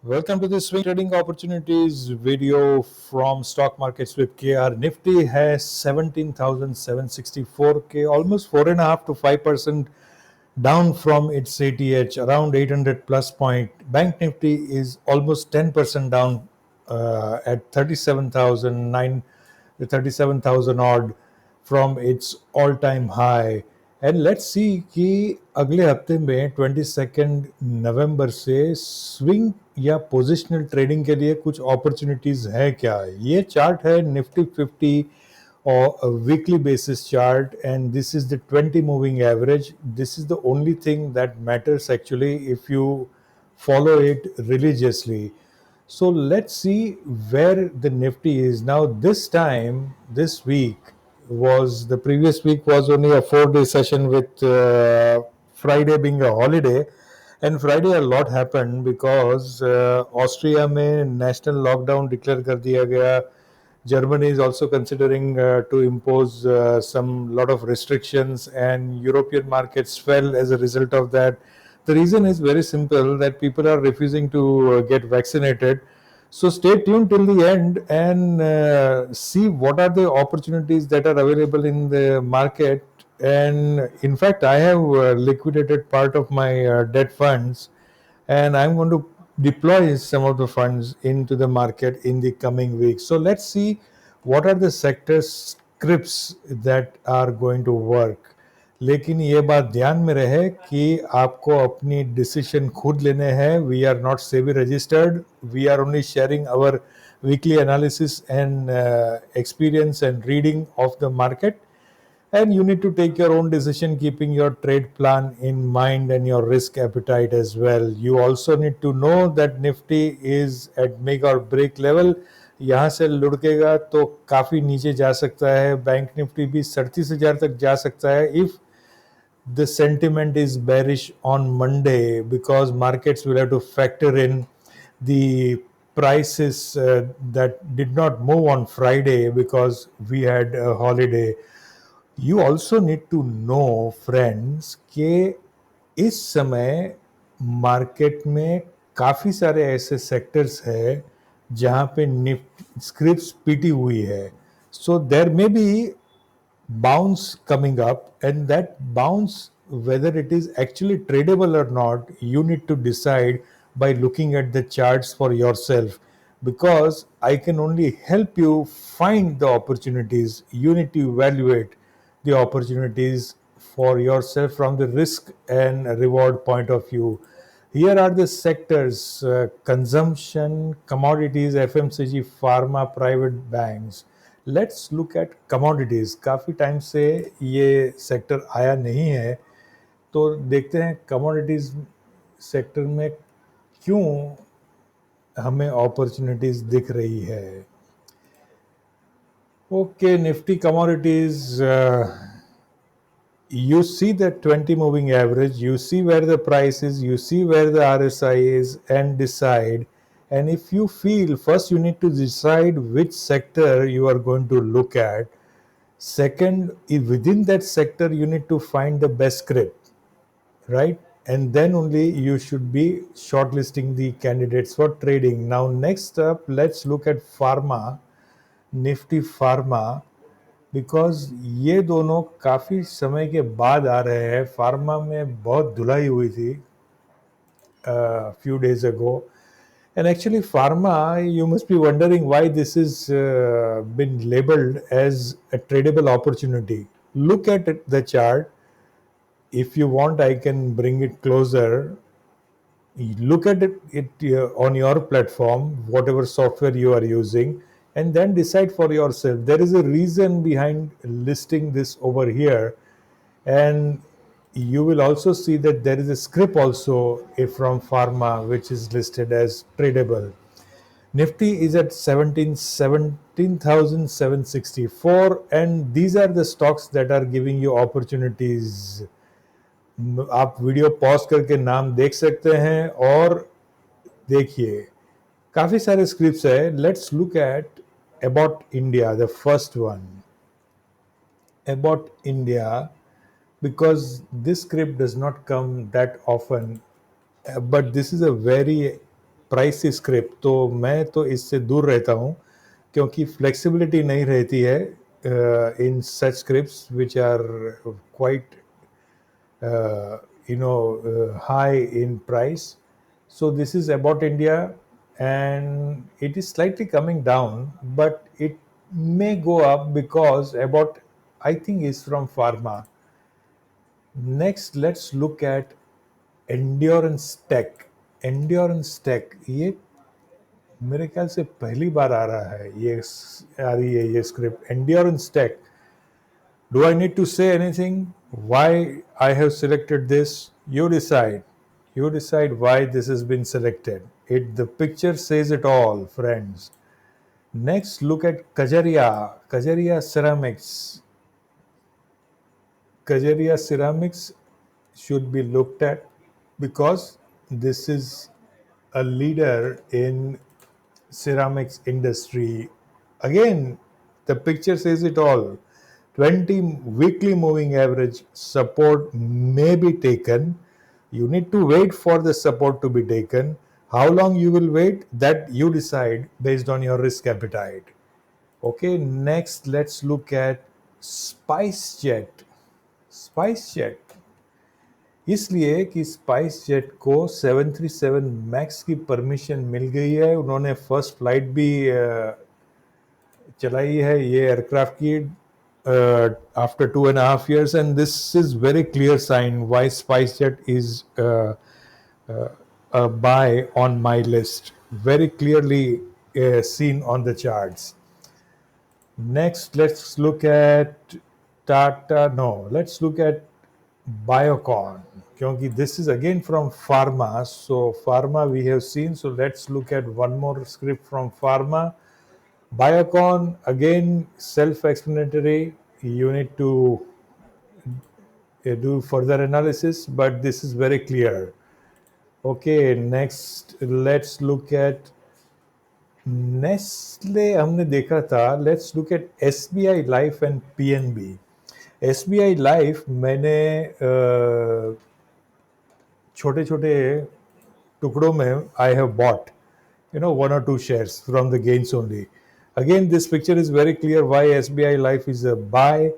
Welcome to the Swing Trading Opportunities video from Stock Markets with KR. Nifty has 17,764K, almost 4.5 to 5% down from its ATH, around 800 plus point. Bank Nifty is almost 10% down at 37,000 odd from its all-time high. And let's see कि अगले हफ्ते में 22 नवंबर से swing या positional trading के लिए कुछ opportunities है क्या. ये चार्ट है Nifty 50 or a weekly basis chart, and this is the 20 moving average. This is the only thing that matters actually if you follow it religiously. So let's see where the Nifty is now. This time, this week, was the previous week was only a 4-day session with Friday being a holiday. And Friday a lot happened because Austria में national lockdown declare कर दिया गया. Germany is also considering to impose some lot of restrictions, and European markets fell as a result of that. The reason is very simple, that people are refusing to get vaccinated. So stay tuned till the end and see what are the opportunities that are available in the market. And in fact, I have liquidated part of my debt funds, and I'm going to deploy some of the funds into the market in the coming weeks. So let's see what are the sector scripts that are going to work. लेकिन ये बात ध्यान में रहे कि आपको अपनी decision खुद लेने हैं. We are not SEBI registered. We are only sharing our weekly analysis and experience and reading of the market, and you need to take your own decision keeping your trade plan in mind and your risk appetite as well. You also need to know that Nifty is at make or break level. यहाँ से लुढ़केगा तो काफ़ी नीचे जा सकता है. Bank Nifty भी 37,000 तक जा सकता है if the sentiment is bearish on Monday, because markets will have to factor in the prices that did not move on Friday because we had a holiday. You also need to know, friends, कि इस समय market में काफ़ी सारे ऐसे sectors हैं जहाँ पे निफ्टी स्क्रिप्ट्स पीटी हुई है. So there may be bounce coming up, and that bounce, whether it is actually tradable or not, you need to decide by looking at the charts for yourself, because I can only help you find the opportunities. You need to evaluate the opportunities for yourself from the risk and reward point of view. Here are the sectors: consumption, commodities, FMCG, pharma, private banks. Let's look at commodities. काफ़ी time से ये sector आया नहीं है, तो देखते हैं commodities sector में क्यों हमें अपॉर्चुनिटीज़ दिख रही है. Okay, Nifty commodities, you see the 20 moving average, you see where the price is, you see where the RSI is, and decide. And if you feel, first you need to decide which sector you are going to look at. Second, within that sector, you need to find the best script, right? And then only you should be shortlisting the candidates for trading. Now, next up, let's look at pharma, Nifty Pharma, because ये दोनों काफ़ी समय के बाद आ रहे हैं. Pharma में बहुत धुलाई हुई थी few days ago. And actually, pharma, you must be wondering why this is been labeled as a tradable opportunity. Look at the chart. If you want, I can bring it closer. Look at it on your platform, whatever software you are using, and then decide for yourself. There is a reason behind listing this over here, and you will also see that there is a script also from pharma which is listed as tradable. Nifty is at 17,764, and these are the stocks that are giving you opportunities. आप video pause करके नाम देख सकते हैं और देखिए काफ़ी सारे स्क्रिप्ट्स है. Let's look at about India, the first one, about India, because this script does not come that often, but this is a very pricey script, तो मैं तो इससे दूर रहता हूँ क्योंकि फ्लेक्सिबिलिटी नहीं रहती है in such scripts which are quite high in price. So this is about India, and it is slightly coming down, but it may go up because about, I think, is from pharma. Next, let's look at endurance tech. Endurance tech, ये मेरे ख्याल से पहली बार आ रहा है, ये आ रही है ये script, endurance tech. Do I need to say anything? Why I have selected this? You decide. You decide why this has been selected. The picture says it all, friends. Next, look at Kajaria. Kajaria Ceramics. Kajaria Ceramics should be looked at because this is a leader in ceramics industry. Again, the picture says it all. 20 weekly moving average support may be taken. You need to wait for the support to be taken. How long you will wait, that you decide based on your risk appetite. Okay, next let's look at SpiceJet. SpiceJet, इसलिए कि spice jet को 737 max की permission मिल गई है, उन्होंने first flight भी चलाई है ये एयरक्राफ्ट की after 2.5 years, and this is very clear sign why SpiceJet is a buy on my list, very clearly seen on the charts. Next, let's look at Tata. No, let's look at Biocon. Kyonki this is again from pharma. So pharma we have seen. So let's look at one more script from pharma. Biocon, again self-explanatory. You need to do further analysis, but this is very clear. Okay, next let's look at Nestle हमने देखा था. Let's look at SBI life and PNB. SBI life मैंने छोटे छोटे टुकड़ों में I have bought one or two shares from the gains only. Again, this picture is very clear why SBI Life is a buy.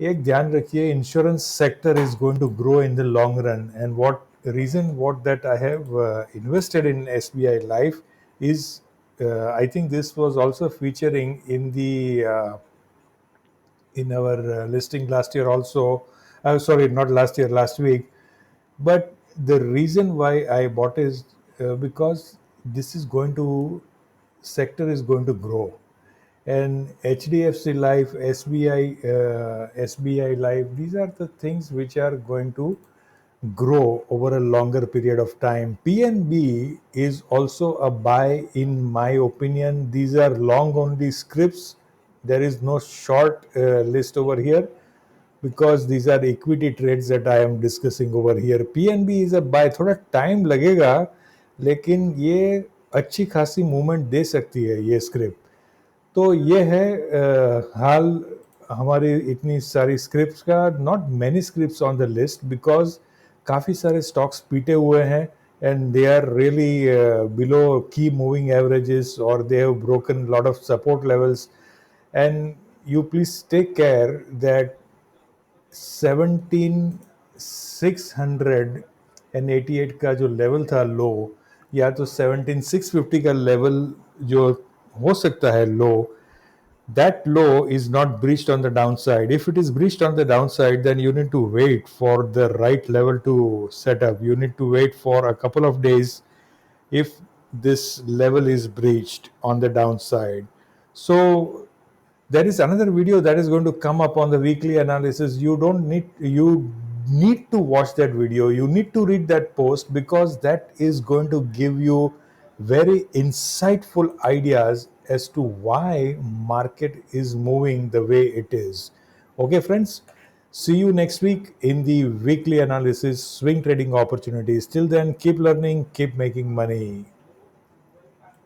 एक ध्यान रखिए, insurance sector is going to grow in the long run, and what that I have invested in SBI Life is I think this was also featuring in the in our listing last year also. Sorry, not last year, last week. But the reason why I bought is because this is going to sector is going to grow, and HDFC Life, SBI Life, these are the things which are going to grow over a longer period of time. PNB is also a buy in my opinion. These are long only scripts. There is no short list over here because these are equity trades that I am discussing over here. PNB is a buy. थोड़ा time लगेगा लेकिन ये अच्छी खासी movement दे सकती है ये script. तो ये है हाल हमारी इतनी सारी स्क्रिप्ट्स का. Not many scripts on the list because काफ़ी सारे स्टॉक्स पीटे हुए हैं and they are really below key moving averages, or they have broken a lot of support levels. And you please take care that 17,688 का जो level था लो, या तो 17,650 का लेवल जो हो सकता है लो, that low is not breached on the downside. If it is breached on the downside, then you need to wait for the right level to set up. You need to wait for a couple of days if this level is breached on the downside. So there is another video that is going to come up on the weekly analysis. You need to watch that video. You need to read that post because that is going to give you very insightful ideas as to why market is moving the way it is. Okay, friends, see you next week in the weekly analysis, swing trading opportunities. Till then, keep learning, keep making money.